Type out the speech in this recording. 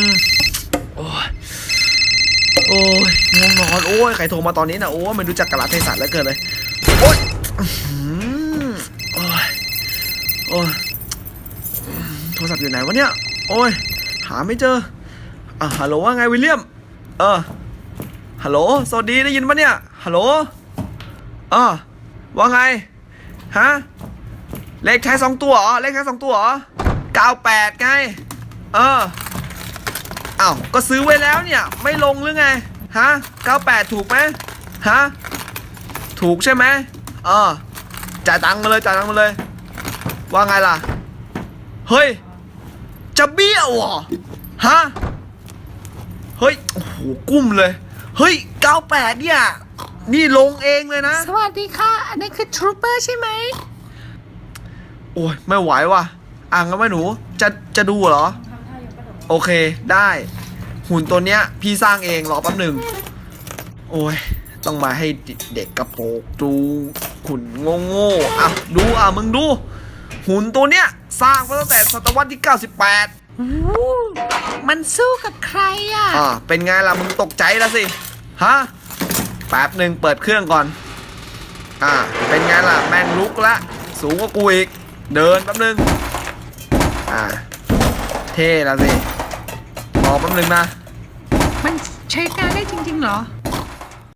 มโอ้ยโอ้ยง่วงนอนโอ้ยใครโทรมาตอนนี้นะโอ้ยมันดูจักกะลาเทศะเหลือเกินเลยโอ้ยโอ้ยโอ้ยโทรศัพท์อยู่ไหนวะเนี่ยโอ้ยหาไม่เจอฮัลโหลว่าไงวิลเลียมฮัลโหลสวัสดีได้ยินปะเนี่ยฮัลโหลว่าไงฮะเลขใช้2 ตัวเหรอเลขใช้2 ตัวเหรอ98ไงอ้าวก็ซื้อไว้แล้วเนี่ยไม่ลงหรือไงฮะ98ถูกไหมฮะถูกใช่ไหมจ่ายตังค์มาเลยว่าไงล่ะเฮ้ยจะเบี้ยวเหรอฮะเฮ้ยโอ้โหกุ้มเลยเฮ้ย98เนี่ยนี่ลงเองเลยนะสวัสดีค่ะอันนี้คือทรูเปอร์ใช่ไหมโอ้ยไม่ไหวว่ะงั้นไหมหนูจะดูเหรอโอเคได้หุ่นตัวเนี้ยพี่สร้างเองรอแป๊บหนึ่งโอ้ยต้องมาให้เด็กกระโปรงดูหุ่นโง่ดูมึงดูหุ่นตัวเนี้ยสร้างมาตั้งแต่ศตวรรษที่98มันสู้กับใครเป็นไงล่ะมึงตกใจแล้วสิฮะแป๊บหนึ่งเปิดเครื่องก่อนเป็นไงล่ะแม่งลุกละสูงกว่ากูอีกเดินแป๊บหนึ่งเท่ละสิรอแป๊บหนึ่งนะมันใช้การได้จริงๆเหรอ